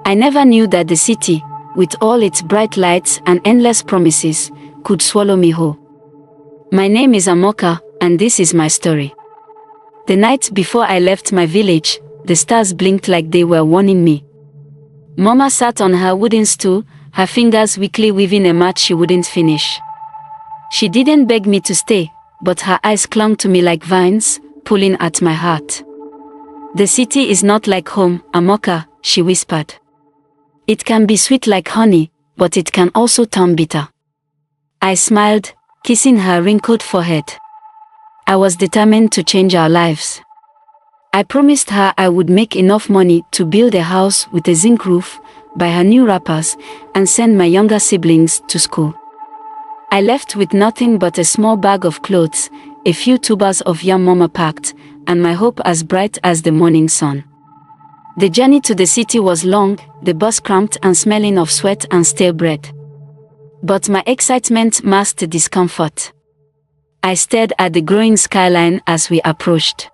I never knew that the city, with all its bright lights and endless promises, could swallow me whole. My name is AMAKA, and this is my story. The night before I left my village, the stars blinked like they were warning me. Mama sat on her wooden stool, her fingers weakly weaving a mat she wouldn't finish. She didn't beg me to stay, but her eyes clung to me like vines, pulling at my heart. The city is not like home, AMAKA, she whispered. It can be sweet like honey, but it can also turn bitter. I smiled, kissing her wrinkled forehead. I was determined to change our lives. I promised her I would make enough money to build a house with a zinc roof, buy her new wrappers, and send my younger siblings to school. I left with nothing but a small bag of clothes, a few tubers of yam Mama packed, and my hope as bright as the morning sun. The journey to the city was long, the bus cramped and smelling of sweat and stale bread. But my excitement masked the discomfort. I stared at the growing skyline as we approached.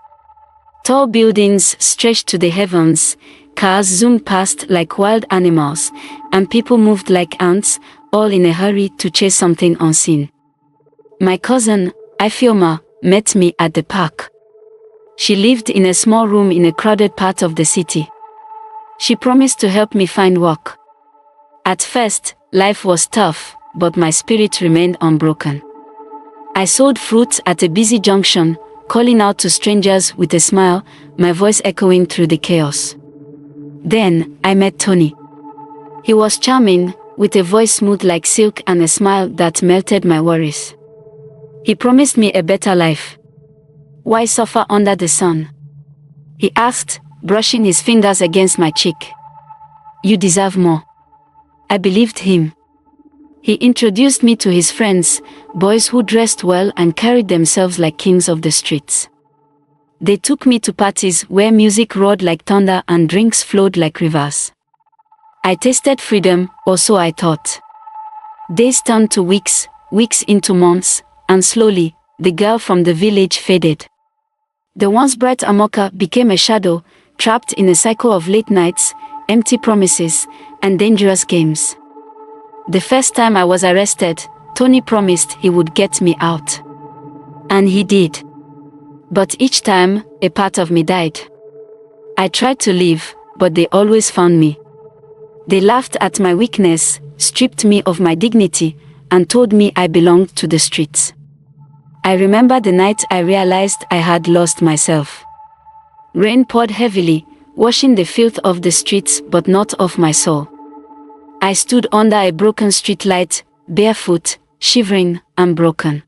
Tall buildings stretched to the heavens, cars zoomed past like wild animals, and people moved like ants, all in a hurry to chase something unseen. My cousin, Ifeoma, met me at the park. She lived in a small room in a crowded part of the city. She promised to help me find work. At first, life was tough, but my spirit remained unbroken. I sold fruit at a busy junction, calling out to strangers with a smile, my voice echoing through the chaos. Then, I met Tony. He was charming, with a voice smooth like silk and a smile that melted my worries. He promised me a better life. Why suffer under the sun? He asked, brushing his fingers against my cheek. You deserve more. I believed him. He introduced me to his friends, boys who dressed well and carried themselves like kings of the streets. They took me to parties where music roared like thunder and drinks flowed like rivers. I tasted freedom, or so I thought. Days turned to weeks, weeks into months, and slowly, the girl from the village faded. The once bright AMAKA became a shadow, trapped in a cycle of late nights, empty promises, and dangerous games. The first time I was arrested, Tony promised he would get me out. And he did. But each time, a part of me died. I tried to leave, but they always found me. They laughed at my weakness, stripped me of my dignity, and told me I belonged to the streets. I remember the night I realized I had lost myself. Rain poured heavily, washing the filth of the streets but not off my soul. I stood under a broken streetlight, barefoot, shivering, and broken.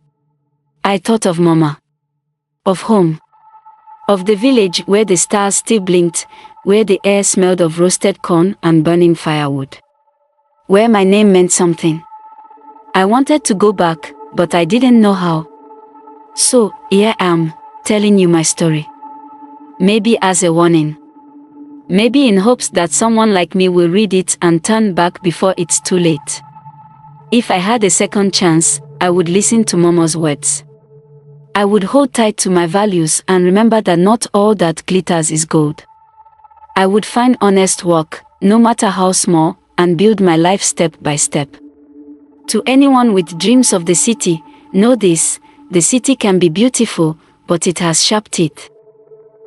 I thought of Mama. Of home. Of the village where the stars still blinked, where the air smelled of roasted corn and burning firewood. Where my name meant something. I wanted to go back, but I didn't know how. So, here I am, telling you my story. Maybe as a warning. Maybe in hopes that someone like me will read it and turn back before it's too late. If I had a second chance, I would listen to Mama's words. I would hold tight to my values and remember that not all that glitters is gold. I would find honest work, no matter how small, and build my life step by step. To anyone with dreams of the city, know this: the city can be beautiful, but it has sharp teeth.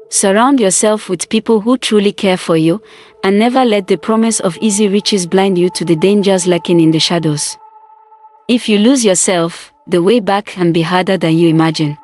Surround yourself with people who truly care for you, and never let the promise of easy riches blind you to the dangers lurking in the shadows. If you lose yourself, the way back can be harder than you imagine.